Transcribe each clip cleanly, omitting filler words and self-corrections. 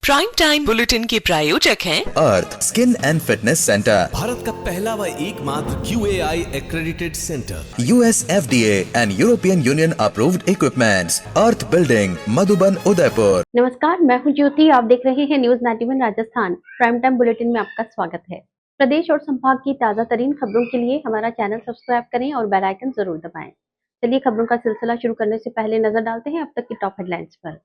Prime time bulletin के प्रायोजक हैं Earth skin and fitness centre, Bharat का पहला व एकमात्र QAI accredited centre, US FDA and European Union approved equipments, Earth building, Madhuban, Udaipur. नमस्कार, मैं हूं ज्योति। आप देख रहे हैं news 91 Rajasthan. Prime time bulletin में आपका स्वागत है। प्रदेश और संभाग की ताजा तरीन खबरों के लिए हमारा चैनल सब्सक्राइब करें और बेल आइकन जरूर दबाएं। चलिए खबरों का सिलसिला शुरू करने से पहले नजर डालते हैं अब तक की टॉप हेडलाइंस पर।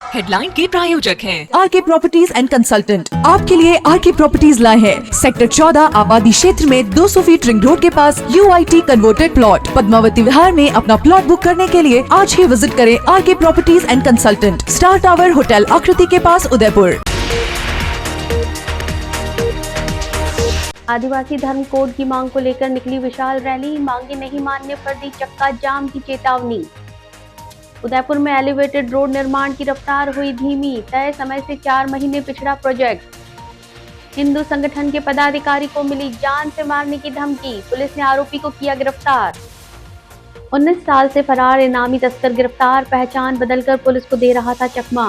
हेडलाइन के प्रायोजक हैं आरके प्रॉपर्टीज एंड कंसल्टेंट आपके लिए आरके प्रॉपर्टीज लाए हैं सेक्टर 14 आबादी क्षेत्र में 200 फीट रिंग रोड के पास UIT converted plot Padmavati Vihar में अपना प्लॉट बुक करने के लिए आज ही विजिट करें RK properties and consultant, star tower hotel Aakriti के पास, उदयपुर। आदिवासी धर्म कोड की मांग को लेकर निकली विशाल रैली, मांगे नहीं मानने पर दी चक्का जाम की चेतावनी। उदयपुर में एलिवेटेड रोड निर्माण की रफ्तार हुई धीमी, तय समय से 4 महीने पिछड़ा प्रोजेक्ट। हिंदू संगठन के पदाधिकारी को मिली जान से मारने की धमकी, पुलिस ने आरोपी को किया गिरफ्तार। 19 साल से फरार इनामी तस्कर गिरफ्तार, पहचान बदलकर पुलिस को दे रहा था चकमा।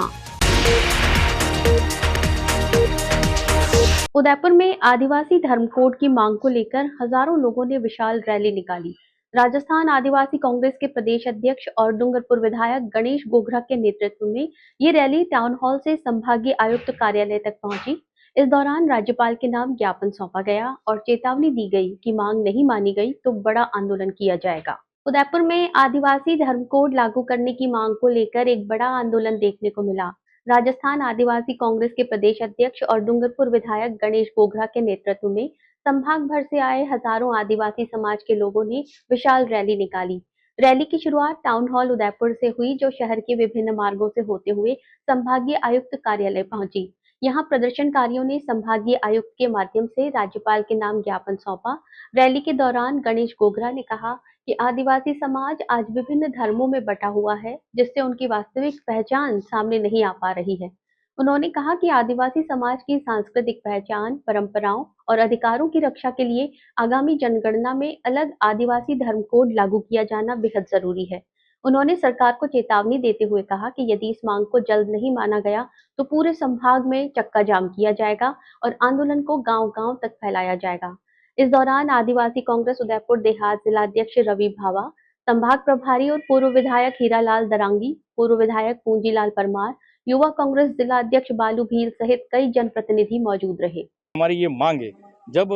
उदयपुर में आदिवासी धर्म कोड की मांग को लेकर हजारों लोगों ने विशाल रैली निकाली। राजस्थान आदिवासी कांग्रेस के प्रदेश अध्यक्ष और डूंगरपुर विधायक गणेश गोगरा के नेतृत्व में ये रैली टाउन हॉल से संभागीय आयुक्त कार्यालय तक पहुंची। इस दौरान राज्यपाल के नाम ज्ञापन सौंपा गया और चेतावनी दी गई कि मांग नहीं मानी गई तो बड़ा आंदोलन किया जाएगा। उदयपुर में आदिवासी धर्म कोड लागू करने की मांग को लेकर एक बड़ा आंदोलन देखने को मिला। राजस्थान आदिवासी कांग्रेस के प्रदेश अध्यक्ष और डूंगरपुर विधायक गणेश गोगरा के नेतृत्व में संभाग भर से आए हजारों आदिवासी समाज के लोगों ने विशाल रैली निकाली। रैली की शुरुआत टाउन हॉल उदयपुर से हुई, जो शहर के विभिन्न मार्गों से होते हुए संभागीय आयुक्त कार्यालय पहुंची। यहां प्रदर्शनकारियों ने संभागीय आयुक्त के माध्यम से राज्यपाल के नाम ज्ञापन सौंपा। रैली के दौरान गणेश गोगरा ने कहा कि आदिवासी समाज आज विभिन्न धर्मों में बटा हुआ है, जिससे उनकी वास्तविक पहचान सामने नहीं आ पा रही है। उन्होंने कहा कि आदिवासी समाज की सांस्कृतिक पहचान, परंपराओं और अधिकारों की रक्षा के लिए आगामी जनगणना में अलग आदिवासी धर्म कोड लागू किया जाना बेहद जरूरी है। उन्होंने सरकार को चेतावनी देते हुए कहा कि यदि इस मांग को जल्द नहीं माना गया तो पूरे संभाग में चक्का जाम किया जाएगा और आंदोलन को गांव-गांव तक फैलाया जाएगा। इस दौरान आदिवासी कांग्रेस उदयपुर देहात जिलाध्यक्ष रवि भावा, संभाग प्रभारी और पूर्व विधायक हीरालाल दरांगी, पूर्व विधायक पूंजीलाल परमार, युवा कांग्रेस जिला अध्यक्ष बालू भील सहित कई जनप्रतिनिधि मौजूद रहे। हमारी ये मांग है, जब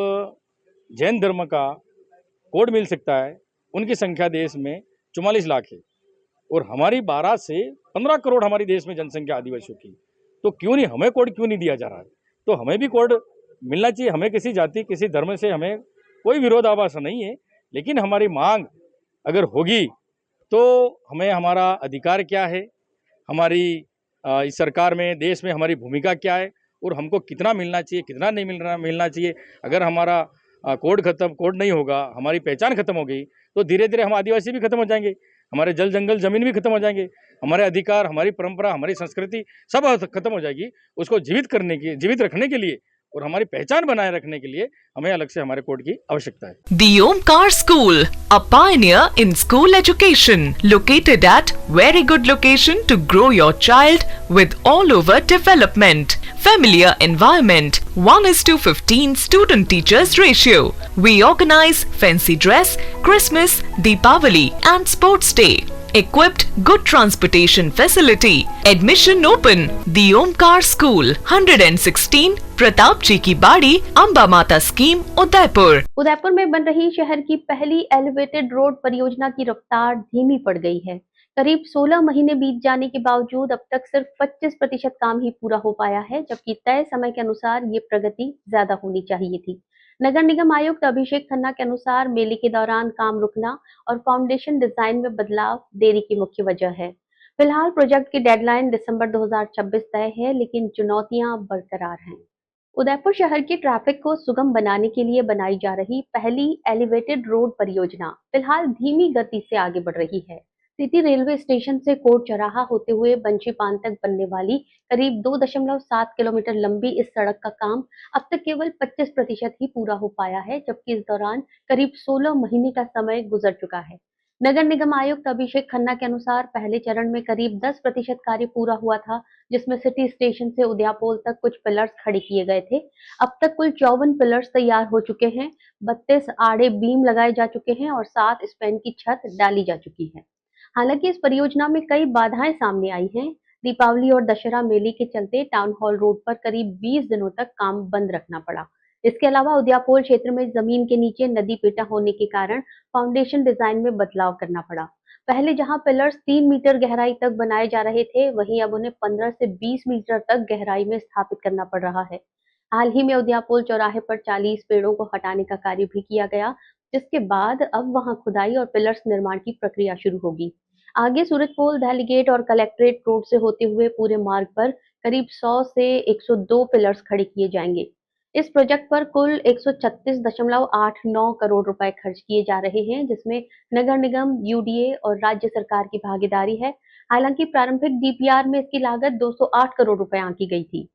जैन धर्म का कोड मिल सकता है, उनकी संख्या देश में 44 लाख है और हमारी 12 से 15 करोड़ हमारी देश में जनसंख्या आदिवासियों की, तो क्यों नहीं हमें कोड क्यों नहीं दिया जा रहा है? तो हमें भी कोड मिलना चाहिए। हमें किसी जाति किसी धर्म से हमें कोई विरोधाभास नहीं है, लेकिन हमारी मांग अगर होगी तो हमें हमारा अधिकार क्या है, हमारी इस सरकार में देश में हमारी भूमिका क्या है और हमको कितना मिलना चाहिए कितना नहीं मिलना चाहिए। अगर हमारा कोड नहीं होगा, हमारी पहचान खत्म हो गई तो धीरे धीरे हम आदिवासी भी खत्म हो जाएंगे, हमारे जल जंगल जमीन भी खत्म हो जाएंगे, हमारे अधिकार, हमारी परंपरा, हमारी संस्कृति सब खत्म हो जाएगी। उसको जीवित रखने के लिए और हमारी पहचान बनाए रखने के लिए हमें अलग से हमारे कोड की आवश्यकता है। The Omkar School, a pioneer in school education, located at very good location to grow your child with all over development. Familiar environment, 1:15 student teachers ratio. We organize fancy dress, Christmas, Deepavali and sports day. Equipped good transportation facility. Admission open. The Omkar School, 116 Pratap जी की बाड़ी, अम्बा माता scheme, Udaipur. Udaipur में बन रही शहर की पहली elevated road परियोजना की रफ्तार धीमी पड़ गई है। करीब 16 महीने बीत जाने के बावजूद अब तक सिर्फ 25% काम ही पूरा हो पाया है, जबकि तय समय के अनुसार ये प्रगति ज्यादा होनी चाहिए थी। नगर निगम आयुक्त अभिषेक खन्ना के अनुसार मेले के दौरान काम रुकना और फाउंडेशन डिजाइन में बदलाव देरी की मुख्य वजह है। फिलहाल प्रोजेक्ट की डेडलाइन दिसंबर 2026 तय है, लेकिन चुनौतियां बरकरार हैं। उदयपुर शहर के ट्रैफिक को सुगम बनाने के लिए बनाई जा रही पहली एलिवेटेड रोड परियोजना फिलहाल धीमी गति से आगे बढ़ रही है। सिटी रेलवे स्टेशन से कोट चौराहा होते हुए बंशीपान तक बनने वाली करीब 2.7 किलोमीटर लंबी इस सड़क का काम अब तक केवल 25% ही पूरा हो पाया है, जबकि इस दौरान करीब 16 महीने का समय गुजर चुका है। नगर निगम आयुक्त अभिषेक खन्ना के अनुसार पहले चरण में करीब 10% कार्य पूरा हुआ था, जिसमें सिटी स्टेशन से उदयपोल तक कुछ पिलर्स खड़े किए गए थे। अब तक कुल 54 पिलर्स तैयार हो चुके हैं, 32 आड़े बीम लगाए जा चुके हैं और 7 स्पैन की छत डाली जा चुकी है। हालांकि इस परियोजना में कई बाधाएं सामने आई हैं। दीपावली और दशहरा मेले के चलते टाउन हॉल रोड पर करीब 20 दिनों तक काम बंद रखना पड़ा। इसके अलावा उदयपोल क्षेत्र में जमीन के नीचे नदी पेटा होने के कारण फाउंडेशन डिजाइन में बदलाव करना पड़ा। पहले जहां पिलर्स 3 मीटर गहराई तक बनाए जा रहे थे, वहीं अब उन्हें 15 से 20 मीटर तक गहराई में स्थापित करना पड़ रहा है। हाल ही में उदयपोल चौराहे पर 40 पेड़ों को हटाने का कार्य भी किया गया, जिसके बाद अब वहां खुदाई और पिलर्स निर्माण की प्रक्रिया शुरू होगी। आगे सूरजपोल, दहलीगेट और कलेक्ट्रेट रोड से होते हुए पूरे मार्ग पर करीब 100 से 102 पिलर्स खड़े किए जाएंगे। इस प्रोजेक्ट पर कुल 136.89 करोड़ रुपए खर्च किए जा रहे हैं, जिसमें नगर निगम, यूडीए और राज्य सरकार की भागीदारी है। हालांकि प्रारंभिक डीपीआर में इसकी लागत 208 करोड़ रुपए आंकी गई थी।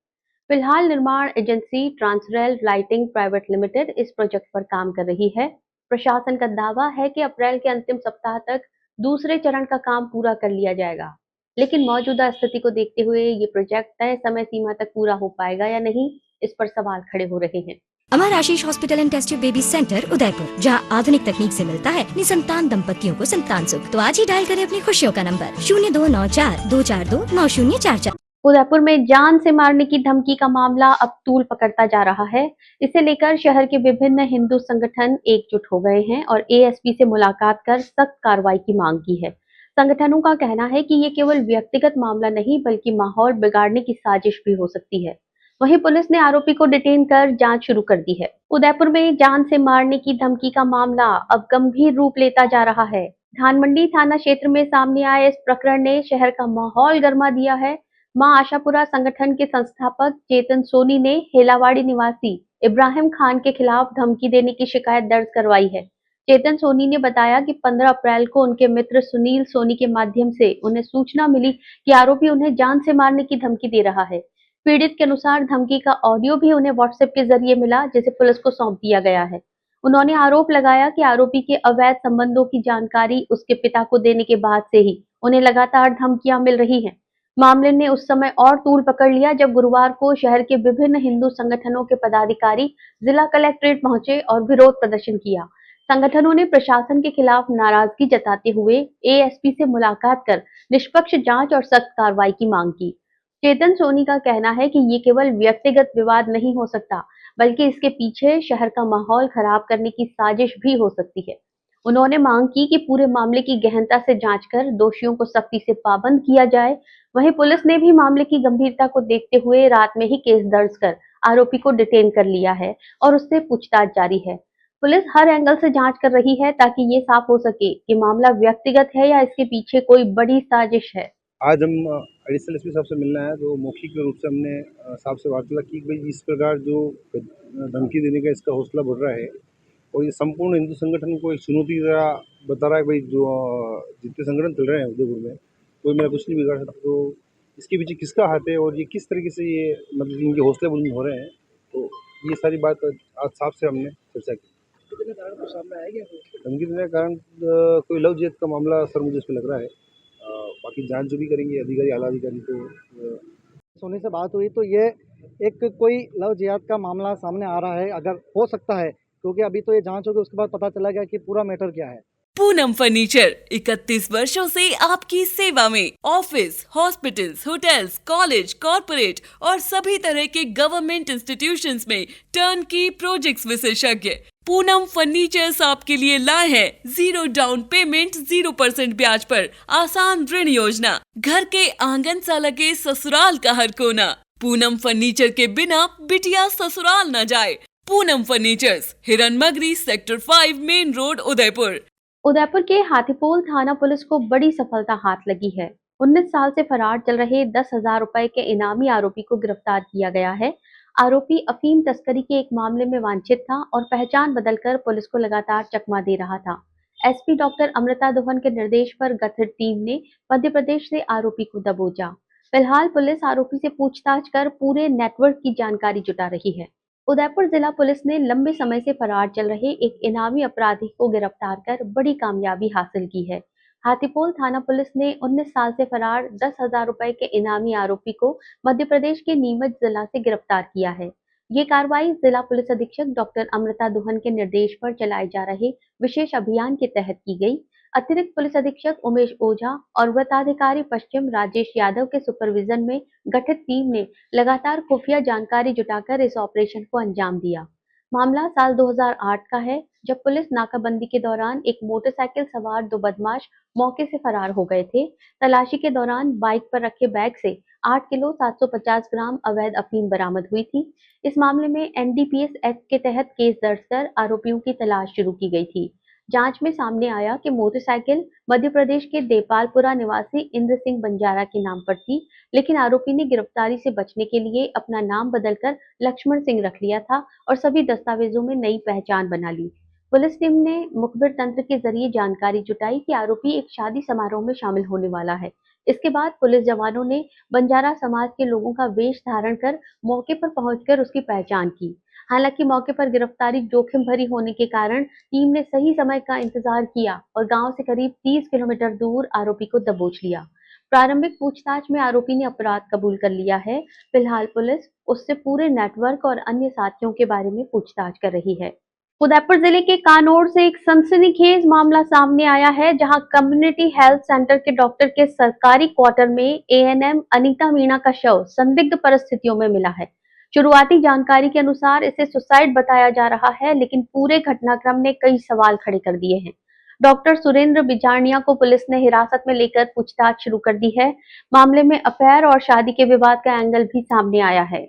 फिलहाल निर्माण agency Transrail lighting private limited इस प्रोजेक्ट पर काम कर रही है। प्रशासन का दावा है कि अप्रैल के अंतिम सप्ताह तक दूसरे चरण का काम पूरा कर लिया जाएगा, लेकिन मौजूदा स्थिति को देखते हुए ये प्रोजेक्ट तय समय सीमा तक पूरा हो पाएगा या नहीं, इस पर सवाल खड़े हो रहे हैं। Amar Ashish hospital and test tube baby centre Udaipur, जहां आधुनिक तकनीक से मिलता है निसंतान दंपतियों को संतान सुख। तो आज ही डायल करें अपनी खुशियों का नंबर 0294-242-9044। उदयपुर में जान से मारने की धमकी का मामला अब तूल पकड़ता जा रहा है। इसे लेकर शहर के विभिन्न हिंदू संगठन एकजुट हो गए हैं और एएसपी से मुलाकात कर सख्त कार्रवाई की मांग की है। संगठनों का कहना है कि ये केवल व्यक्तिगत मामला नहीं, बल्कि माहौल बिगाड़ने की साजिश भी हो सकती है। वहीं पुलिस ने आरोपी को डिटेन कर जांच शुरू कर दी है। उदयपुर में जान से मारने की धमकी का मामला अब गंभीर रूप लेता जा रहा है। धानमंडी थाना क्षेत्र में सामने आए इस प्रकरण ने शहर का माहौल गर्मा दिया है। मां आशापुरा संगठन के संस्थापक चेतन सोनी ने हेलावाड़ी निवासी इब्राहिम खान के खिलाफ धमकी देने की शिकायत दर्ज करवाई है। चेतन सोनी ने बताया कि 15 अप्रैल को उनके मित्र सुनील सोनी के माध्यम से उन्हें सूचना मिली कि आरोपी उन्हें जान से मारने की धमकी दे रहा है। पीड़ित के अनुसार धमकी का ऑडियो भी उन्हें व्हाट्सएप के जरिए मिला, जिसे पुलिस को सौंप दिया गया है। उन्होंने आरोप लगाया कि आरोपी के अवैध संबंधों की जानकारी उसके पिता को देने के बाद से ही उन्हें लगातार धमकियां मिल रही हैं। मामले ने उस समय और तूल पकड़ लिया जब गुरुवार को शहर के विभिन्न हिंदू संगठनों के पदाधिकारी जिला कलेक्ट्रेट पहुंचे और विरोध प्रदर्शन किया। संगठनों ने प्रशासन के खिलाफ नाराजगी जताते हुए एएसपी से मुलाकात कर निष्पक्ष जांच और सख्त कार्रवाई की मांग की। चेतन सोनी का कहना है कि ये केवल व्यक्तिगत विवाद नहीं हो सकता, बल्कि इसके पीछे शहर का माहौल खराब करने की साजिश भी हो सकती है। उन्होंने मांग की कि पूरे मामले की गहनता से जांच कर दोषियों को सख्ती से पाबंद किया जाए। वहीं पुलिस ने भी मामले की गंभीरता को देखते हुए रात में ही केस दर्ज कर आरोपी को डिटेन कर लिया है और उससे पूछताछ जारी है। पुलिस हर एंगल से जांच कर रही है ताकि ये साफ हो सके कि मामला व्यक्तिगत है या इसके पीछे कोई बड़ी साजिश है। आज हम एडिशनल एसपी साहब से मिलना है, तो मौखिक रूप से हमने साहब से वार्तालाप की कि भाई इस प्रकार जो धमकी देने का इसका हौसला बढ़ रहा है और ये संपूर्ण हिंदू संगठन को एक चुनौती बता रहा है। भाई जो जितने संगठन चल रहे हैं उदयपुर में, कोई मेरा कुछ नहीं बिगाड़ सकता, तो इसके पीछे किसका हाथ है और ये किस तरीके से ये मतलब इनके हौसले बुलंद हो रहे हैं, तो ये सारी बात आज साहब से हमने चर्चा की। धमकी देने का कारण कोई लव जिहाद का मामला सर मुझे इस पर लग रहा है। बाकी जांच जो भी करेंगे अधिकारी, आला अधिकारी, तो सोनी से बात हुई तो ये एक कोई लव जिहाद का मामला सामने आ रहा है, अगर हो सकता है, क्योंकि अभी तो ये जांच होगी, उसके बाद पता चला गया कि पूरा मैटर क्या है। पूनम फर्नीचर 31 वर्षों से आपकी सेवा में। Office, hospitals, hotels, college, corporate और सभी तरह के गवर्नमेंट इंस्टीट्यूशंस में टर्नकी प्रोजेक्ट्स विशेषज्ञ पूनम फर्नीचर्स आपके लिए लाए हैं 0 डाउन पेमेंट 0% ब्याज पर आसान ऋण योजना। घर के आंगन सा लगे ससुराल का हर कोना। पूनम फर्नीचर के बिना बिटिया ससुराल न जाए। Poonam furnitures, Hiranmagri, sector 5, main road, Udaipur. Udaipur के हाथीपोल थाना पुलिस को बड़ी सफलता हाथ लगी है। 19 साल से फरार चल रहे 10,000 रुपए के इनामी आरोपी को गिरफ्तार किया गया है। आरोपी अफीम तस्करी के एक मामले में वांछित था और पहचान बदलकर पुलिस को लगातार चकमा दे रहा था। एसपी डॉक्टर अमृता दोहन के निर्देश पर गठित टीम ने मध्य प्रदेश से आरोपी को दबोचा। फिलहाल पुलिस आरोपी से पूछताछ कर पूरे नेटवर्क की जानकारी जुटा रही है। उदयपुर जिला पुलिस ने लंबे समय से फरार चल रहे एक इनामी अपराधी को गिरफ्तार कर बड़ी कामयाबी हासिल की है। हाथीपोल थाना पुलिस ने 19 साल से फरार 10,000 रुपए के इनामी आरोपी को मध्य प्रदेश के नीमच जिला से गिरफ्तार किया है। ये कार्रवाई जिला पुलिस अधीक्षक डॉक्टर अमृता दुहन के निर्देश पर चलाए जा रहे विशेष अभियान के तहत की गई। अतिरिक्त पुलिस अधीक्षक उमेश ओझा और वृत्ताधिकारी पश्चिम राजेश यादव के सुपरविजन में गठित टीम ने लगातार खुफिया जानकारी जुटाकर इस ऑपरेशन को अंजाम दिया। मामला साल 2008 का है, जब पुलिस नाकाबंदी के दौरान एक मोटरसाइकिल सवार दो बदमाश मौके से फरार हो गए थे। तलाशी के दौरान बाइक पर रखे बैग से 8 किलो 750 ग्राम अवैध अफीम बरामद हुई थी। इस मामले में एनडीपीएस एक्ट के तहत केस दर्ज कर आरोपियों की तलाश शुरू की गई थी। जांच में सामने आया कि मोटरसाइकिल मध्य प्रदेश के देपालपुरा निवासी इंद्र सिंह बंजारा के नाम पर थी, लेकिन आरोपी ने गिरफ्तारी से बचने के लिए अपना नाम बदलकर लक्ष्मण सिंह रख लिया था और सभी दस्तावेजों में नई पहचान बना ली। पुलिस टीम ने मुखबिर तंत्र के जरिए जानकारी जुटाई कि आरोपी एक शादी समारोह में शामिल होने वाला है। इसके बाद पुलिस जवानों ने बंजारा समाज के लोगों का वेश धारण कर मौके पर पहुंचकर उसकी पहचान की। हालांकि मौके पर गिरफ्तारी जोखिम भरी होने के कारण टीम ने सही समय का इंतजार किया और गांव से करीब 30 किलोमीटर दूर आरोपी को दबोच लिया। प्रारंभिक पूछताछ में आरोपी ने अपराध कबूल कर लिया है। फिलहाल पुलिस उससे पूरे नेटवर्क और अन्य साथियों के बारे में पूछताछ कर रही है। उदयपुर जिले के कानोड़ से एक सनसनीखेज मामला सामने आया है, जहां कम्युनिटी हेल्थ सेंटर के डॉक्टर के सरकारी क्वार्टर में एएनएम अनीता मीणा का शव संदिग्ध परिस्थितियों में मिला है। शुरुआती जानकारी के अनुसार इसे सुसाइड बताया जा रहा है, लेकिन पूरे घटनाक्रम ने कई सवाल खड़े कर दिए हैं। डॉक्टर सुरेंद्र बिजारनिया को पुलिस ने हिरासत में लेकर पूछताछ शुरू कर दी है। मामले में अफेयर और शादी के विवाद का एंगल भी सामने आया है।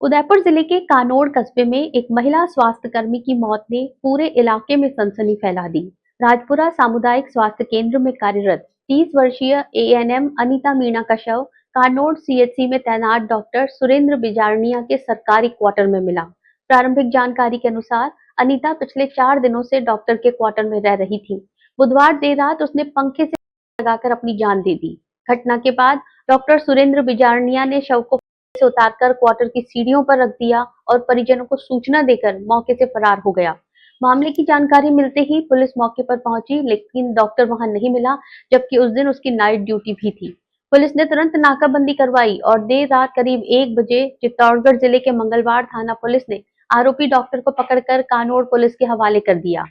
उदयपुर जिले के कानोड़ कस्बे में एक महिला स्वास्थ्य कर्मी की मौत ने पूरे इलाके में सनसनी फैला दी। राजपुरा सामुदायिक स्वास्थ्य केंद्र में कार्यरत 30 वर्षीय एएनएम अनीता मीणा का शव कानोड़ सीएचसी में तैनात डॉक्टर सुरेंद्र बिजारनिया के सरकारी क्वार्टर में मिला। प्रारंभिक जानकारी के अनुसार अनीता पिछले 4 दिनों से डॉक्टर के क्वार्टर में रह रही थी। बुधवार देर रात उसने पंखे से लगाकर अपनी जान दे दी। घटना के बाद डॉक्टर सुरेंद्र बिजारनिया ने शव को से उतारकर क्वार्टर की सीढ़ियों पर रख दिया और परिजनों को सूचना देकर मौके से फरार हो गया। मामले की जानकारी मिलते ही पुलिस मौके पर पहुंची, लेकिन डॉक्टर वहां नहीं मिला, जबकि उस दिन उसकी नाइट ड्यूटी भी थी। पुलिस ने तुरंत नाकाबंदी करवाई और देर रात करीब 1 बजे चित्तौड़गढ़ जिले के मंगलवार थाना पुलिस ने आरोपी डॉक्टर को पकड़कर कानोड़ पुलिस के हवाले कर दिया।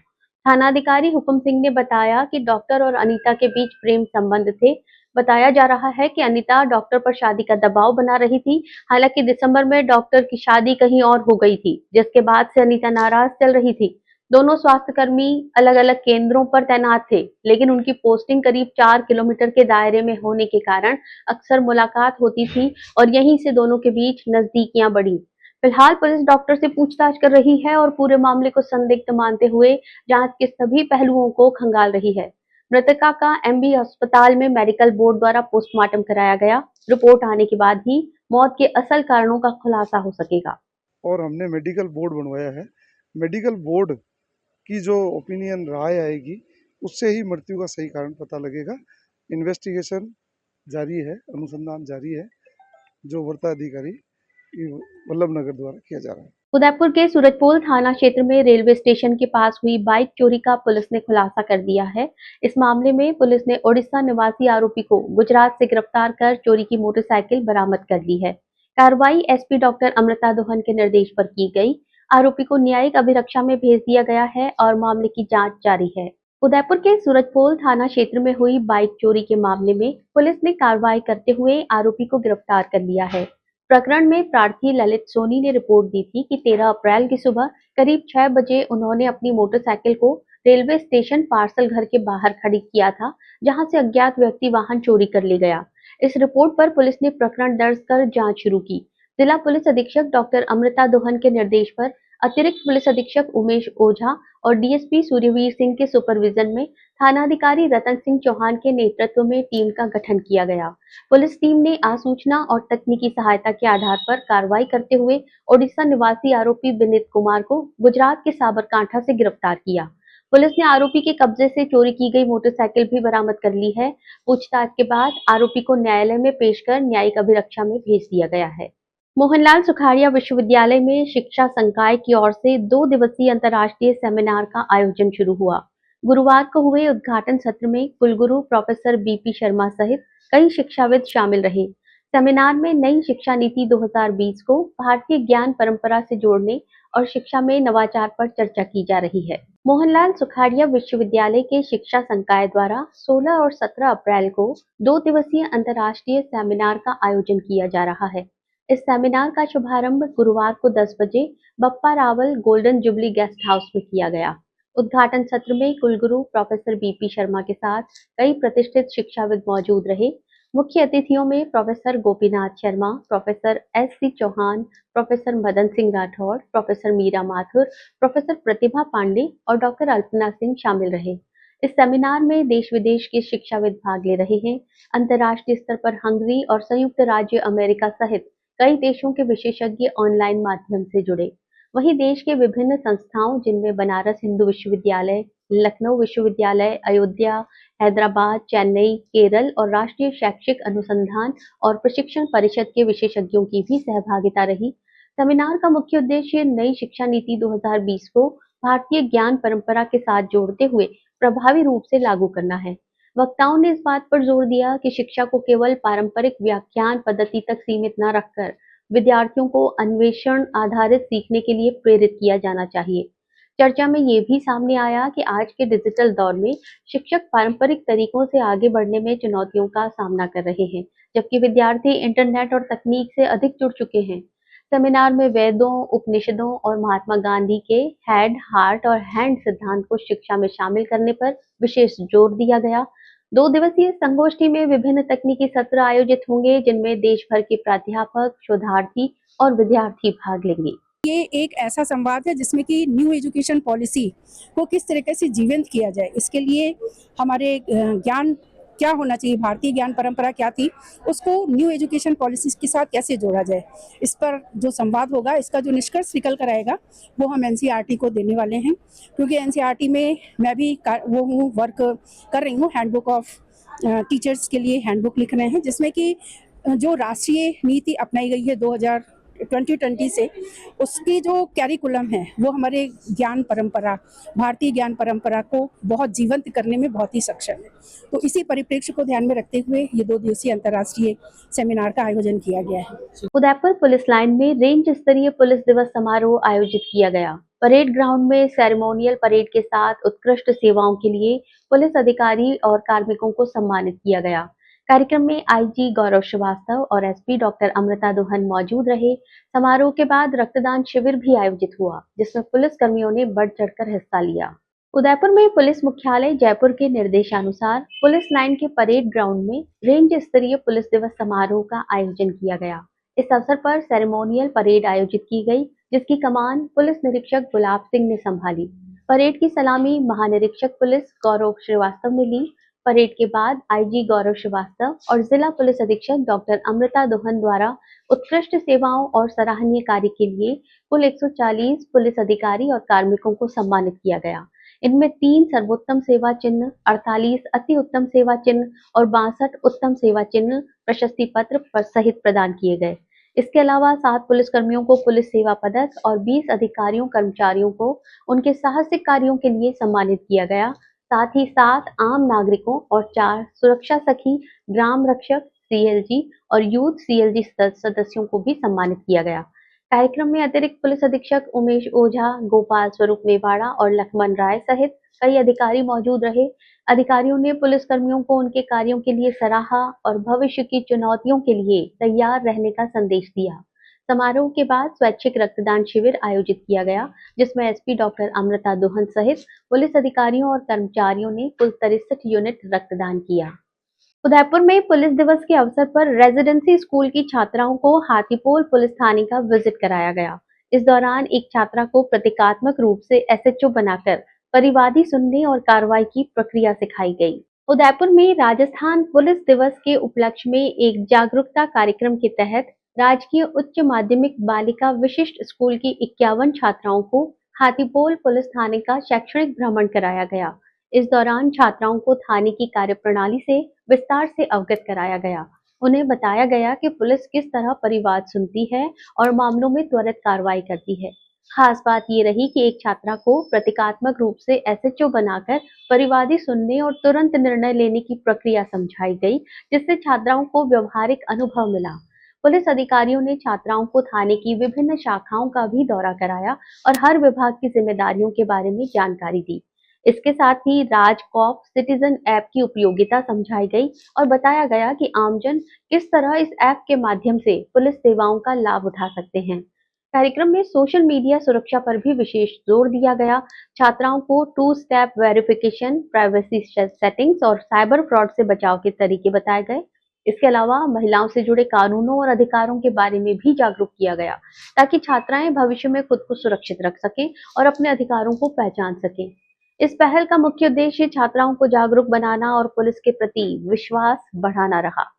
थानाधिकारी हुक्म सिंह ने बताया कि डॉक्टर और अनीता के बीच प्रेम संबंध थे। बताया जा रहा है कि अनीता डॉक्टर पर शादी का दबाव बना रही थी। हालांकि दिसंबर में डॉक्टर की शादी कहीं और हो गई थी, जिसके बाद से अनीता नाराज चल रही थी। दोनों स्वास्थ्यकर्मी अलग-अलग केंद्रों पर तैनात थे, लेकिन उनकी पोस्टिंग करीब 4 किलोमीटर के दायरे में होने के कारण अक्सर मुलाकात होती थी और यहीं से दोनों के बीच नजदीकियां बढ़ी। फिलहाल पुलिस डॉक्टर से पूछताछ कर रही है और पूरे मामले को संदिग्ध मानते हुए जांच के सभी पहलुओं को खंगाल रही है। मृतका का एमबी अस्पताल में मेडिकल बोर्ड द्वारा पोस्टमार्टम कराया गया। रिपोर्ट आने के बाद ही मौत के असल कारणों का खुलासा हो सकेगा। और हमने मेडिकल बोर्ड बनवाया है। मेडिकल बोर्ड की जो ओपिनियन राय आएगी, उससे ही मृत्यु का सही कारण पता लगेगा। इन्वेस्टिगेशन जारी है, अनुसंधान जारी है, जो वृत्ताधिकारी वल्लभनगर द्वारा किया जा रहा है। उदयपुर के सूरजपोल थाना क्षेत्र में रेलवे स्टेशन के पास हुई बाइक चोरी का पुलिस ने खुलासा कर दिया है। इस मामले में पुलिस ने ओडिशा निवासी आरोपी को गुजरात से गिरफ्तार कर चोरी की मोटरसाइकिल बरामद कर ली है। कार्रवाई एसपी डॉक्टर अमृता दोहन के निर्देश पर की गई। आरोपी को न्यायिक अभिरक्षा में भेज दिया गया है और मामले की जांच जारी है। उदयपुर के सूरजपोल थाना क्षेत्र में हुई बाइक चोरी के मामले में पुलिस ने कार्रवाई करते हुए आरोपी को गिरफ्तार कर लिया है। प्रकरण में प्रार्थी ललित सोनी ने रिपोर्ट दी थी कि 13 अप्रैल की सुबह करीब 6 बजे उन्होंने अपनी मोटरसाइकिल को रेलवे स्टेशन पार्सल घर के बाहर खड़ी किया था, जहां से अज्ञात व्यक्ति वाहन चोरी कर ले गया। इस रिपोर्ट पर पुलिस ने प्रकरण दर्ज कर जांच शुरू की। जिला पुलिस अधीक्षक डॉक्टर अमृता दोहन के निर्देश पर अतिरिक्त पुलिस अधीक्षक उमेश ओझा और डीएसपी सूर्यवीर सिंह के सुपरविजन में थानाधिकारी रतन सिंह चौहान के नेतृत्व में टीम का गठन किया गया। पुलिस टीम ने आसूचना और तकनीकी सहायता के आधार पर कार्रवाई करते हुए ओडिशा निवासी आरोपी विनीत कुमार को गुजरात के साबरकांठा से गिरफ्तार किया। पुलिस ने आरोपी के कब्जे से चोरी की गई मोटरसाइकिल भी बरामद कर ली है। पूछताछ के बाद आरोपी को न्यायालय में पेश कर न्यायिक अभिरक्षा में भेज दिया गया है। मोहनलाल सुखाड़िया विश्वविद्यालय में शिक्षा संकाय की ओर से 2 दिवसीय अंतर्राष्ट्रीय सेमिनार का आयोजन शुरू हुआ। गुरुवार को हुए उद्घाटन सत्र में कुलगुरु प्रोफेसर बीपी शर्मा सहित कई शिक्षाविद शामिल रहे। सेमिनार में नई शिक्षा नीति 2020 को भारतीय ज्ञान परंपरा से जोड़ने और शिक्षा में नवाचार पर चर्चा की जा रही है। मोहनलाल सुखाड़िया विश्वविद्यालय के शिक्षा संकाय द्वारा 16 और 17 अप्रैल को 2 दिवसीय अंतर्राष्ट्रीय सेमिनार का आयोजन किया जा रहा है। इस सेमिनार का शुभारंभ गुरुवार को 10 बजे Bappa Rawal golden jubilee guest house में किया गया। उद्घाटन सत्र में कुलगुरु प्रोफेसर बीपी शर्मा के साथ कई प्रतिष्ठित शिक्षाविद मौजूद रहे। मुख्य अतिथियों में professor Gopinath Sharma, professor S C. Chauhan, professor Madan Singh Rathore, professor Meera Mathur, professor Pratibha Pandey और डॉक्टर अल्पना सिंह शामिल रहे। इस सेमिनार में देश विदेश के शिक्षाविद भाग ले रहे हैं। अंतर्राष्ट्रीय स्तर पर हंगरी और संयुक्त राज्य अमेरिका सहित कई देशों के विशेषज्ञ ऑनलाइन माध्यम से जुड़े। वहीं देश के विभिन्न संस्थाओं जिनमें बनारस हिंदू विश्वविद्यालय, लखनऊ विश्वविद्यालय, अयोध्या, हैदराबाद, चेन्नई, केरल और राष्ट्रीय शैक्षिक अनुसंधान और प्रशिक्षण परिषद के विशेषज्ञों की भी सहभागिता रही। सेमिनार का मुख्य उद्देश्य नई शिक्षा नीति 2020 को भारतीय ज्ञान परंपरा के साथ जोड़ते हुए प्रभावी रूप से लागू करना है। वक्ताओं ने इस बात पर जोर दिया कि शिक्षा को केवल पारंपरिक व्याख्यान पद्धति तक सीमित न रखकर विद्यार्थियों को अन्वेषण आधारित सीखने के लिए प्रेरित किया जाना चाहिए। चर्चा में ये भी सामने आया कि आज के डिजिटल दौर में शिक्षक पारंपरिक तरीकों से आगे बढ़ने में चुनौतियों का सामना कर रहे हैं, जबकि विद्यार्थी इंटरनेट और तकनीक से अधिक जुड़ चुके हैं। सेमिनार में वेदों, उपनिषदों और महात्मा गांधी के हेड, हार्ट और हैंड सिद्धांत को शिक्षा में शामिल करने पर विशेष जोर दिया गया। 2 दिवसीय संगोष्ठी में विभिन्न तकनीकी सत्र आयोजित होंगे, जिनमें देश भर के प्राध्यापक, शोधार्थी और विद्यार्थी भाग लेंगे। ये एक ऐसा संवाद है जिसमें कि न्यू एजुकेशन पॉलिसी को किस तरीके से जीवंत किया जाए, इसके लिए हमारे ज्ञान क्या होना चाहिए, भारतीय ज्ञान परंपरा क्या थी, उसको न्यू एजुकेशन पॉलिसीज के साथ कैसे जोड़ा जाए, इस पर जो संवाद होगा, इसका जो निष्कर्ष निकल कर आएगा वो हम एनसीईआरटी को देने वाले हैं। क्योंकि एनसीईआरटी में मैं भी वो वर्क कर रही हूँ, हैंडबुक ऑफ टीचर्स के लिए हैंडबुक लिख रहे हैं, जिसमें कि जो राष्ट्रीय नीति अपनाई गई है 2020 से, उसकी जो कैरिकुलम है वो हमारे ज्ञान परंपरा, भारतीय ज्ञान परंपरा को बहुत जीवंत करने में बहुत ही सक्षम है। तो इसी परिप्रेक्ष्य को ध्यान में रखते हुए ये 2 दिवसीय अंतर्राष्ट्रीय सेमिनार का आयोजन किया गया है। उदयपुर पुलिस लाइन में रेंज स्तरीय पुलिस दिवस समारोह आयोजित किया गया। परेड ग्राउंड में सेरेमोनियल परेड के साथ उत्कृष्ट सेवाओं के लिए पुलिस अधिकारी और कार्मिकों को सम्मानित किया गया। कार्यक्रम में आईजी गौरव श्रीवास्तव और एसपी डॉक्टर अमृता दोहन मौजूद रहे। समारोह के बाद रक्तदान शिविर भी आयोजित हुआ, जिसमें पुलिस कर्मियों ने बढ़ चढ़कर हिस्सा लिया। उदयपुर में पुलिस मुख्यालय जयपुर के निर्देशानुसार पुलिस लाइन के परेड ग्राउंड में रेंज स्तरीय पुलिस दिवस समारोह का आयोजन किया गया। इस अवसर पर सेरेमोनियल परेड आयोजित की गई, जिसकी कमान पुलिस निरीक्षक गुलाब सिंह ने संभाली। परेड की सलामी महानिरीक्षक पुलिस गौरव श्रीवास्तव ने ली। परेड के बाद आईजी गौरव श्रीवास्तव और जिला पुलिस अधीक्षक डॉक्टर अमृता दोहन द्वारा उत्कृष्ट सेवाओं और सराहनीय कार्य के लिए कुल 140 पुलिस अधिकारी और कार्मिकों को सम्मानित किया गया। इनमें 3 सर्वोत्तम सेवा चिन्ह, 48 अति उत्तम सेवा चिन्ह और 62 उत्तम सेवा चिन्ह प्रशस्ति पत्र सहित प्रदान किए गए। इसके अलावा 7 पुलिसकर्मियों को पुलिस सेवा पदक और 20 अधिकारियों कर्मचारियों को उनके साहसिक कार्यों के लिए सम्मानित किया गया। साथ ही 7 आम नागरिकों और 4 सुरक्षा सखी, ग्राम रक्षक, सीएलजी और यूथ सीएलजी सदस्यों को भी सम्मानित किया गया। कार्यक्रम में अतिरिक्त पुलिस अधीक्षक उमेश ओझा, गोपाल स्वरूप मेवाड़ा और लक्ष्मण राय सहित कई अधिकारी मौजूद रहे। अधिकारियों ने पुलिस कर्मियों को उनके कार्यों के लिए सराहा और भविष्य की चुनौतियों के लिए तैयार रहने का संदेश दिया। समारोह के बाद स्वैच्छिक रक्तदान शिविर आयोजित किया गया, जिसमें एसपी डॉक्टर अमृता दोहन सहित पुलिस अधिकारियों और कर्मचारियों ने कुल 63 यूनिट रक्तदान किया। उदयपुर में पुलिस दिवस के अवसर पर रेजिडेंसी स्कूल की छात्राओं को हाथीपोल पुलिस थाने का विजिट कराया गया। इस दौरान एक छात्रा को प्रतीकात्मक रूप से एसएचओ बनाकर परिवादी सुनने और कार्रवाई की प्रक्रिया सिखाई गई। उदयपुर में राजस्थान पुलिस दिवस के उपलक्ष्य में एक जागरूकता कार्यक्रम के तहत राजकीय उच्च माध्यमिक बालिका विशिष्ट स्कूल की 51 छात्राओं को हाथीपोल पुलिस थाने का शैक्षणिक भ्रमण कराया गया। इस दौरान छात्राओं को थाने की कार्यप्रणाली से विस्तार से अवगत कराया गया। उन्हें बताया गया कि पुलिस किस तरह परिवाद सुनती है और मामलों में त्वरित कार्रवाई करती है। खास बात ये रही कि एक छात्रा को प्रतीकात्मक रूप से एसएचओ बनाकर परिवादी सुनने और तुरंत निर्णय लेने की प्रक्रिया समझाई गई, जिससे छात्राओं को व्यवहारिक अनुभव मिला। पुलिस अधिकारियों ने छात्राओं को थाने की विभिन्न शाखाओं का भी दौरा कराया और हर विभाग की जिम्मेदारियों के बारे में जानकारी दी। इसके साथ ही राजकॉप सिटीजन ऐप की उपयोगिता समझाई गई और बताया गया कि आमजन किस तरह इस ऐप के माध्यम से पुलिस सेवाओं का लाभ उठा सकते हैं। कार्यक्रम में सोशल मीडिया सुरक्षा पर भी विशेष जोर दिया गया। छात्राओं को 2 स्टेप वेरिफिकेशन, प्राइवेसी सेटिंग्स और साइबर फ्रॉड से बचाव के तरीके बताए गए। इसके अलावा महिलाओं से जुड़े कानूनों और अधिकारों के बारे में भी जागरूक किया गया, ताकि छात्राएं भविष्य में खुद को सुरक्षित रख सकें और अपने अधिकारों को पहचान सकें। इस पहल का मुख्य उद्देश्य छात्राओं को जागरूक बनाना और पुलिस के प्रति विश्वास बढ़ाना रहा।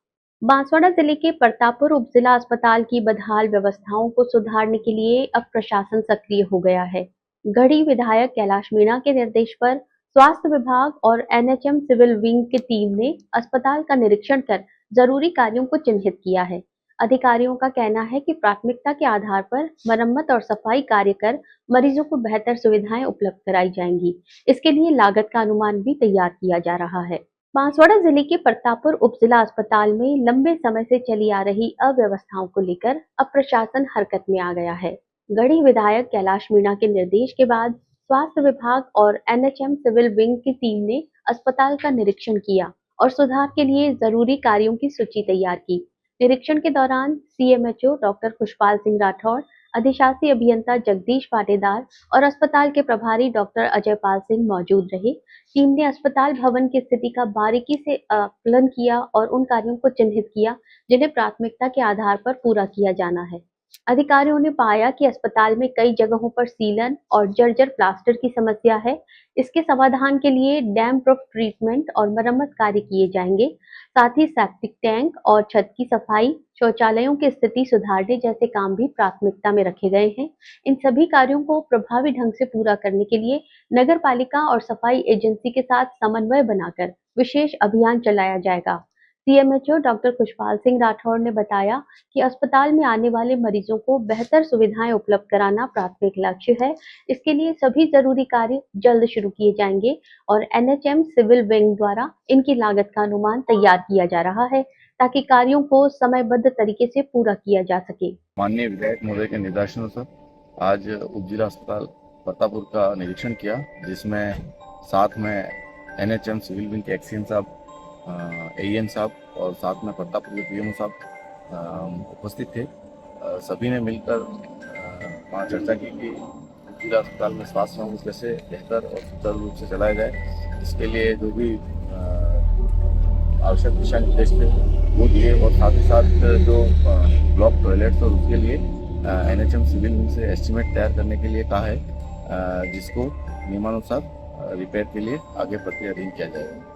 बांसवाड़ा जिले के प्रतापपुर उपजिला अस्पताल की बदहाल व्यवस्थाओं को सुधारने के लिए अब प्रशासन सक्रिय हो गया है। गढ़ी विधायक कैलाश मीणा के निर्देश पर स्वास्थ्य विभाग और एनएचएम सिविल विंग की टीम ने अस्पताल का निरीक्षण कर जरूरी कार्यों को चिन्हित किया है। अधिकारियों का कहना है कि प्राथमिकता के आधार पर मरम्मत और सफाई कार्य कर मरीजों को बेहतर सुविधाएं उपलब्ध कराई जाएंगी। इसके लिए लागत का अनुमान भी तैयार किया जा रहा है। बांसवाड़ा जिले के प्रतापपुर उपजिला अस्पताल में लंबे समय से चली आ रही अव्यवस्थाओं को लेकर अब प्रशासन हरकत में आ गया है। गढ़ी विधायक कैलाश मीणा के निर्देश के बाद स्वास्थ्य विभाग और एनएचएम सिविल विंग की टीम ने अस्पताल का निरीक्षण किया और सुधार के लिए जरूरी कार्यों की सूची तैयार की। निरीक्षण के दौरान सीएमएचओ डॉक्टर खुशपाल सिंह राठौड़, अधिशासी अभियंता जगदीश पाटेदार और अस्पताल के प्रभारी डॉक्टर अजय पाल सिंह मौजूद रहे। टीम ने अस्पताल भवन की स्थिति का बारीकी से आकलन किया और उन कार्यों को चिन्हित किया जिन्हें प्राथमिकता के आधार पर पूरा किया जाना है। अधिकारियों ने पाया कि अस्पताल में कई जगहों पर सीलन और जर्जर प्लास्टर की समस्या है। इसके समाधान के लिए डैम प्रूफ ट्रीटमेंट और मरम्मत कार्य किए जाएंगे। साथ ही सेप्टिक टैंक और छत की सफाई, शौचालयों की स्थिति सुधारने जैसे काम भी प्राथमिकता में रखे गए हैं। इन सभी कार्यों को प्रभावी ढंग से पूरा करने के लिए नगर पालिका और सफाई एजेंसी के साथ समन्वय बनाकर विशेष अभियान चलाया जाएगा। सीएमएचओ डॉक्टर खुशपाल सिंह राठौड़ ने बताया कि अस्पताल में आने वाले मरीजों को बेहतर सुविधाएं उपलब्ध कराना प्राथमिक लक्ष्य है। इसके लिए सभी जरूरी कार्य जल्द शुरू किए जाएंगे और एनएचएम सिविल विंग द्वारा इनकी लागत का अनुमान तैयार किया जा रहा है, ताकि कार्यों को समयबद्ध तरीके से पूरा किया जा सके। माननीय विधायक महोदय के निर्देशानुसार आज उपजिला अस्पताल प्रतापपुर का निरीक्षण किया, जिसमें साथ में एनएचएम सिविल विंग के एक्सीएन साहब, एएन साहब और साथ में प्रतापपुर के पीएमओ साहब उपस्थित थे। सभी ने मिलकर वहाँ चर्चा की कि जिला अस्पताल में स्वास्थ्य सेवाओं को कैसे बेहतर और सुचारू रूप से चलाया जाए। इसके लिए जो भी आवश्यक दिशा निर्देश थे वो दिए और साथ ही साथ जो ब्लॉक टॉयलेट्स और उसके लिए एनएचएम सिविल विंग से एस्टीमेट तैयार करने के लिए कहा है, जिसको नियमानुसार रिपेयर के लिए आगे प्रक्रियाधीन किया जाएगा।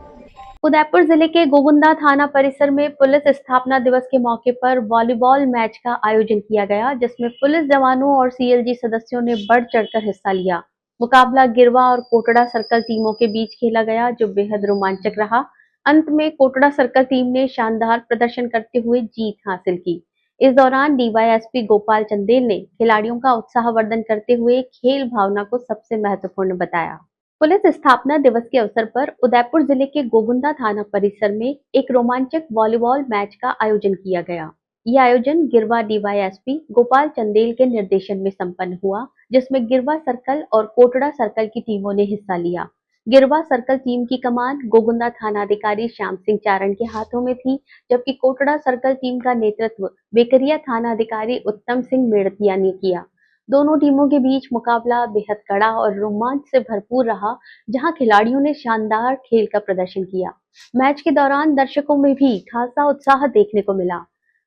उदयपुर जिले के गोगुंदा थाना परिसर में पुलिस स्थापना दिवस के मौके पर वॉलीबॉल मैच का आयोजन किया गया, जिसमें पुलिस जवानों और सीएलजी सदस्यों ने बढ़ चढ़कर हिस्सा लिया। मुकाबला गिरवा और कोटड़ा सर्कल टीमों के बीच खेला गया, जो बेहद रोमांचक रहा। अंत में कोटड़ा सर्कल टीम ने शानदार प्रदर्शन करते हुए जीत हासिल की। इस दौरान डीवाईएसपी गोपाल चंदेल ने खिलाड़ियों का उत्साहवर्धन करते हुए खेल भावना को सबसे महत्वपूर्ण बताया। पुलिस स्थापना दिवस के अवसर पर उदयपुर जिले के गोगुंदा थाना परिसर में एक रोमांचक वॉलीबॉल मैच का आयोजन किया गया। यह आयोजन गिरवा डीवाईएसपी गोपाल चंदेल के निर्देशन में संपन्न हुआ, जिसमें गिरवा सर्कल और कोटड़ा सर्कल की टीमों ने हिस्सा लिया। गिरवा सर्कल टीम की कमान गोगुंदा थानाधिकारी श्याम सिंह चारण के हाथों में थी, जबकि कोटड़ा सर्कल टीम का नेतृत्व बेकरिया थानाधिकारी उत्तम सिंह मेड़तिया ने किया। दोनों टीमों के बीच मुकाबला बेहद कड़ा और रोमांच से भरपूर रहा, जहां खिलाड़ियों ने शानदार खेल का प्रदर्शन किया। मैच के दौरान दर्शकों में भी खासा उत्साह देखने को मिला।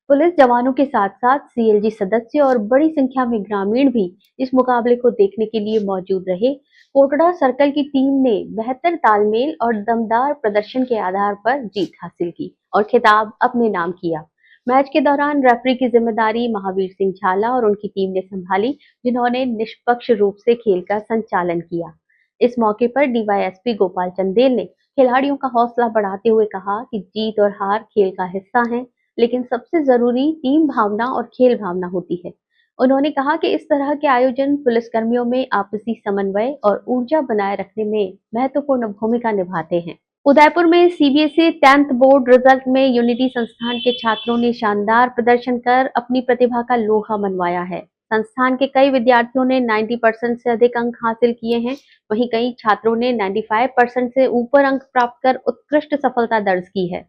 पुलिस जवानों के साथ साथ सीएलजी सदस्य और बड़ी संख्या में ग्रामीण भी इस मुकाबले को देखने के लिए मौजूद रहे। कोटड़ा सर्कल की टीम ने बेहतर तालमेल और दमदार प्रदर्शन के आधार पर जीत हासिल की और खिताब अपने नाम किया। मैच के दौरान रेफरी की जिम्मेदारी महावीर सिंह झाला और उनकी टीम ने संभाली, जिन्होंने निष्पक्ष रूप से खेल का संचालन किया। इस मौके पर डीवाईएसपी गोपाल चंदेल ने खिलाड़ियों का हौसला बढ़ाते हुए कहा कि जीत और हार खेल का हिस्सा है। लेकिन सबसे जरूरी टीम भावना और खेल भावना होती है। उन्होंने कहा कि इस तरह के आयोजन पुलिसकर्मियों में आपसी समन्वय और ऊर्जा बनाए रखने में महत्वपूर्ण भूमिका निभाते हैं। उदयपुर में सीबीएसई 10th बोर्ड रिजल्ट में यूनिटी संस्थान के छात्रों ने शानदार प्रदर्शन कर अपनी प्रतिभा का लोहा मनवाया है। संस्थान के कई विद्यार्थियों ने 90% से अधिक अंक हासिल किए हैं, वहीं कई छात्रों ने 95% से ऊपर अंक प्राप्त कर उत्कृष्ट सफलता दर्ज की है।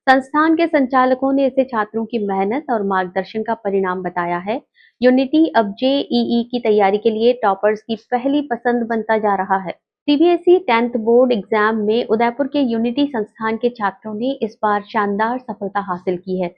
संस्थान के संचालकों ने इसे छात्रों की मेहनत और मार्गदर्शन का परिणाम बताया है। यूनिटी अब जेईई की तैयारी के लिए टॉपर्स की पहली पसंद बनता जा रहा है। सीबीएसई 10th बोर्ड एग्जाम में उदयपुर के यूनिटी संस्थान के छात्रों ने इस बार शानदार सफलता हासिल की है।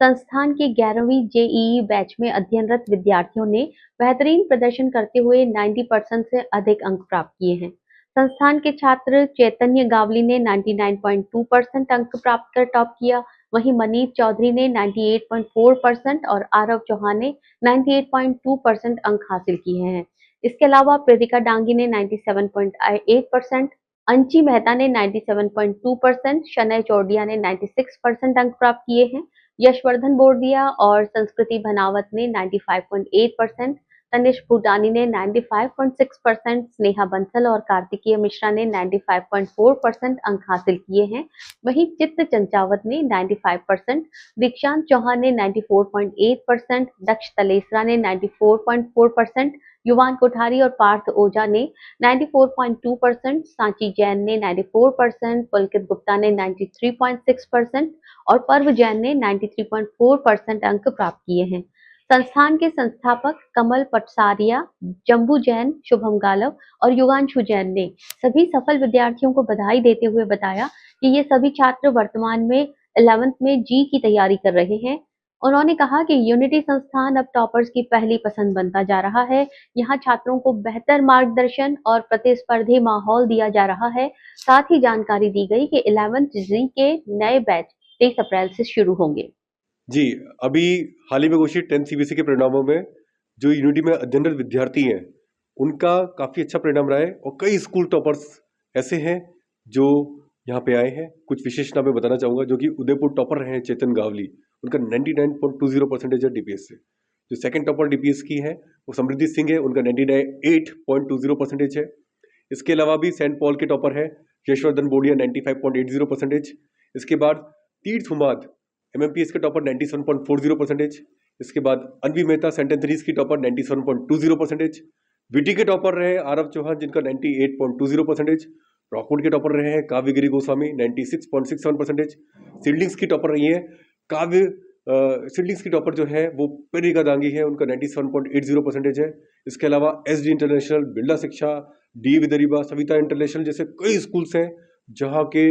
संस्थान के 11वीं जेईई बैच में अध्ययनरत विद्यार्थियों ने बेहतरीन प्रदर्शन करते हुए 90% से अधिक अंक प्राप्त किए हैं। संस्थान के छात्र चैतन्य गावली ने 99.2% अंक प्राप्त कर टॉप किया, वहीं मनीष चौधरी ने 98.4% और आरव चौहान ने 98.2% अंक हासिल किए हैं। इसके अलावा प्रीतिका डांगी ने 97.8%, अंची मेहता ने 97.2%, शनय चौडिया ने 96% अंक प्राप्त किए हैं। यशवर्धन बोरदिया और संस्कृति भनावत ने 95.8%, तनिष्क भूटानी ने 95.6%, स्नेहा बंसल और कार्तिकीय मिश्रा ने 95.4% अंक हासिल किए हैं। वहीं चित्त चंचावत ने 95%, दीक्षांत चौहान ने 94.8%, दक्ष तलेसरा ने 94.4%, युवान कोठारी और पार्थ ओझा ने 94.2%, सांची जैन ने 94%, पुलकित गुप्ता ने 93.6% और पर्व जैन ने 93.4% अंक प्राप्त किए हैं। संस्थान के संस्थापक कमल पटसारिया, जम्बू जैन, शुभम गालव और युगांशु जैन ने सभी सफल विद्यार्थियों को बधाई देते हुए बताया कि ये सभी छात्र वर्तमान में 11th में जी की तैयारी कर रहे हैं। उन्होंने कहा कि यूनिटी संस्थान अब टॉपर्स की पहली पसंद बनता जा रहा है। यहाँ छात्रों को बेहतर मार्गदर्शन और प्रतिस्पर्धी माहौल दिया जा रहा है। साथ ही जानकारी दी गई कि 11th जी के नए बैच 23 अप्रैल से शुरू होंगे। जी, अभी हाल ही में घोषित 10th सीबीएसई के परिणामों में जो यूनिटी में अध्ययनरत विद्यार्थी हैं उनका काफ़ी अच्छा परिणाम रहा है और कई स्कूल टॉपर्स ऐसे हैं जो यहाँ पे आए हैं। कुछ विशेष नाम मैं बताना चाहूँगा। जो कि उदयपुर टॉपर रहे हैं चेतन गावली, उनका 99.20% है डीपीएस से। जो सेकंड टॉपर डीपीएस की है वो समृद्धि सिंह है, उनका 98.20% है। इसके अलावा भी सेंट पॉल के टॉपर है यशवर्धन बोडिया 95.80%। इसके बाद तीर्थ हुमाद एमएमपीएस के टॉपर 97.40%। इसके बाद अनवी मेहता सेंट एंथनीज की टॉपर 97.20%। विटी के टॉपर रहे आरव चौहान जिनका 98.20%। रॉकवुड के टॉपर रहे हैं काव्यगिरी गोस्वामी 96.67%। सीडलिंग्स की टॉपर रही है सीडलिंग्स की टॉपर जो है वो प्रीतिका डांगी है, उनका 97.80% है। इसके अलावा एसडी इंटरनेशनल, बिरला शिक्षा, डी विदरीबा, सविता इंटरनेशनल जैसे कई स्कूल्स हैं जहाँ के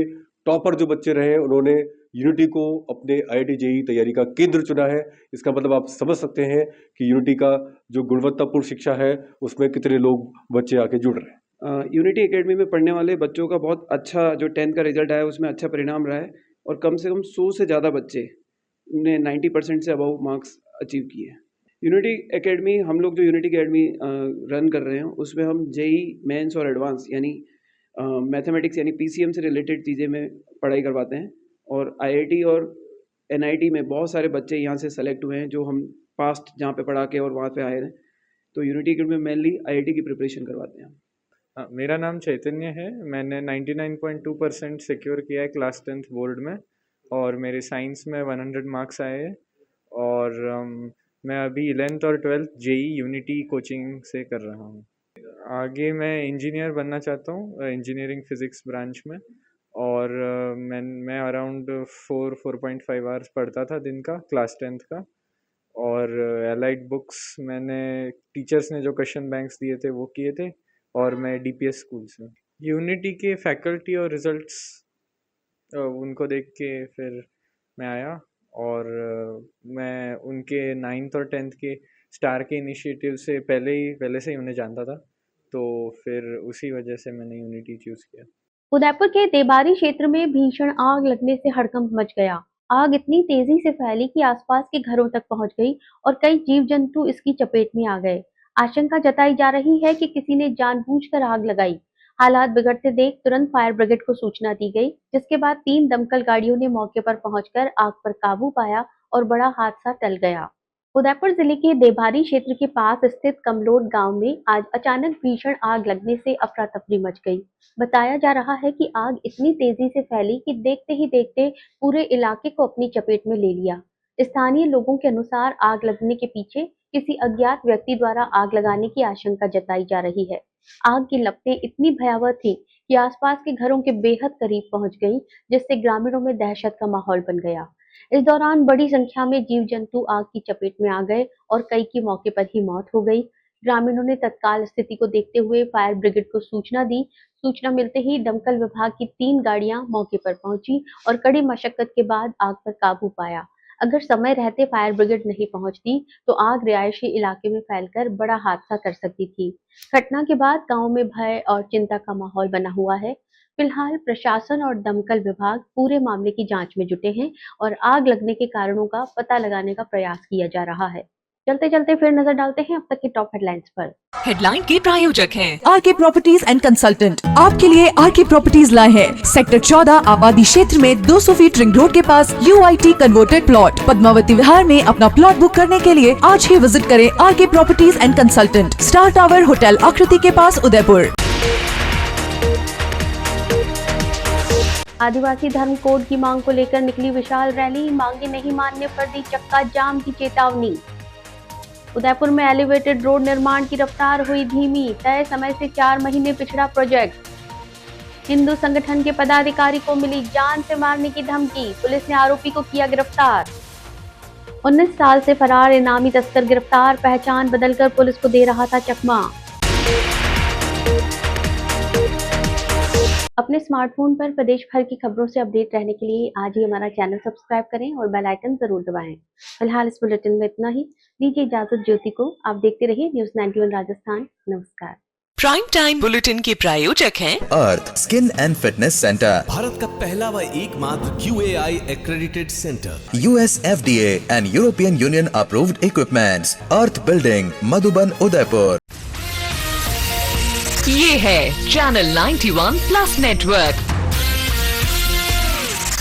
टॉपर जो बच्चे रहे हैं उन्होंने यूनिटी को अपने आईआईटी जेईई तैयारी का केंद्र चुना है। इसका मतलब आप समझ सकते हैं कि यूनिटी का जो गुणवत्तापूर्ण शिक्षा है उसमें कितने लोग बच्चे आके जुड़ रहे हैं। यूनिटी एकेडमी में पढ़ने वाले बच्चों का बहुत अच्छा जो 10th का रिजल्ट आया उसमें अच्छा परिणाम रहा है और कम से कम 100 से ज़्यादा बच्चे ने 90% से अबव मार्क्स अचीव किए हैं। यूनिटी एकेडमी, हम लोग जो यूनिटी एकेडमी रन कर रहे हैं उसमें हम जेईई मेंस और एडवांस यानी मैथमेटिक्स यानी पीसीएम से रिलेटेड चीज़ें में पढ़ाई करवाते हैं और आईआईटी और एनआईटी में बहुत सारे बच्चे यहाँ से सेलेक्ट हुए हैं जो हम पास्ट जहाँ पे पढ़ा के और वहाँ पे आए हैं। तो यूनिटी एकेडमी में मेनली आईआईटी की प्रिपरेशन करवाते हैं। मेरा नाम चैतन्य है। मैंने 99.2% सिक्योर किया है क्लास 10th बोर्ड में और मेरे साइंस में 100 मार्क्स आए हैं और मैं अभी 11th और 12th जेईई यूनिटी कोचिंग से कर रहा हूँ। आगे मैं इंजीनियर बनना चाहता हूँ, इंजीनियरिंग फिज़िक्स ब्रांच में। और मैं अराउंड 4.5 आवर्स पढ़ता था दिन का क्लास 10th का। और एलाइड बुक्स मैंने टीचर्स ने जो क्वेश्चन बैंक्स दिए थे वो किए थे और मैं डीपीएस स्कूल से। यूनिटी के फैकल्टी और रिजल्ट्स उनको देख के फिर मैं आया और मैं उनके 9th और 10th के स्टार के इनिशिएटिव से पहले से ही उन्हें जानता था, तो फिर उसी वजह से मैंने यूनिटी चूज़ किया। उदयपुर के देबारी क्षेत्र में भीषण आग लगने से हड़कंप मच गया। आग इतनी तेजी से फैली कि आसपास के घरों तक पहुंच गई और कई जीव जंतु इसकी चपेट में आ गए। आशंका जताई जा रही है कि किसी ने जानबूझकर आग लगाई। हालात बिगड़ते देख तुरंत फायर ब्रिगेड को सूचना दी गई, जिसके बाद 3 दमकल गाड़ियों ने मौके पर पहुंचकर आग पर काबू पाया और बड़ा हादसा टल गया। उदयपुर जिले के देभारी क्षेत्र के पास स्थित कमलोट गांव में आज अचानक भीषण आग लगने से अफरा तफरी मच गई। बताया जा रहा है कि आग इतनी तेजी से फैली कि देखते ही देखते पूरे इलाके को अपनी चपेट में ले लिया। स्थानीय लोगों के अनुसार आग लगने के पीछे किसी अज्ञात व्यक्ति द्वारा आग लगाने की आशंका जताई जा रही है। आग की लपटें इतनी भयावह थी कि आसपास के घरों के बेहद करीब पहुंच गई, जिससे ग्रामीणों में दहशत का माहौल बन गया। इस दौरान बड़ी संख्या में जीव जंतु आग की चपेट में आ गए और कई की मौके पर ही मौत हो गई। ग्रामीणों ने तत्काल स्थिति को देखते हुए फायर ब्रिगेड को सूचना दी। सूचना मिलते ही दमकल विभाग की 3 गाड़ियां मौके पर पहुंची और कड़ी मशक्कत के बाद आग पर काबू पाया। अगर समय रहते फायर ब्रिगेड नहीं पहुंचती तो आग रिहायशी इलाके में फैलकर बड़ा हादसा कर सकती थी। घटना के बाद गांव में भय और चिंता का माहौल बना हुआ है। फिलहाल प्रशासन और दमकल विभाग पूरे मामले की जांच में जुटे हैं और आग लगने के कारणों का पता लगाने का प्रयास किया जा रहा है। चलते चलते फिर नजर डालते हैं अब तक की टॉप हेडलाइंस पर। हेडलाइन के प्रायोजक हैं आरके प्रॉपर्टीज एंड कंसल्टेंट। आपके लिए आरके प्रॉपर्टीज लाए हैं सेक्टर 14 आबादी क्षेत्र में 200 फीट रिंग रोड के पास UIT converted plot. Padmavati Vihar में अपना प्लॉट बुक करने के लिए आज ही विजिट करें RK properties and consultant, star tower hotel Aakriti के पास, उदयपुर। आदिवासी धर्म कोड की मांग को लेकर निकली विशाल रैली, मांगे नहीं मानने पर दी चक्का जाम की चेतावनी। उदयपुर में एलिवेटेड रोड निर्माण की रफ्तार हुई धीमी, तय समय से 4 महीने पिछड़ा प्रोजेक्ट। हिंदू संगठन के पदाधिकारी को मिली जान से मारने की धमकी, पुलिस ने आरोपी को किया गिरफ्तार। 19 साल से फरार इनामी तस्कर गिरफ्तार, पहचान बदलकर पुलिस को दे रहा था चकमा। अपने स्मार्टफोन पर प्रदेश भर की खबरों से अपडेट रहने के लिए आज ही हमारा चैनल सब्सक्राइब करें और बेल आइकन जरूर दबाएं। फिलहाल इस बुलेटिन में इतना ही। दीजिए इजाजत ज्योति को। आप देखते रहिए न्यूज़ 91 राजस्थान। नमस्कार। प्राइम टाइम बुलेटिन के प्रायोजक हैं Earth skin and fitness centre, Bharat का पहला व एकमात्र QAI accredited centre, US FDA and European Union approved equipments, Earth building, Madhuban, Udaipur. ये है चैनल 91 प्लस नेटवर्क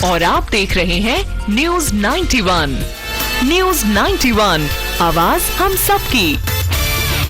और आप देख रहे हैं न्यूज़ 91। न्यूज़ 91, आवाज हम सबकी।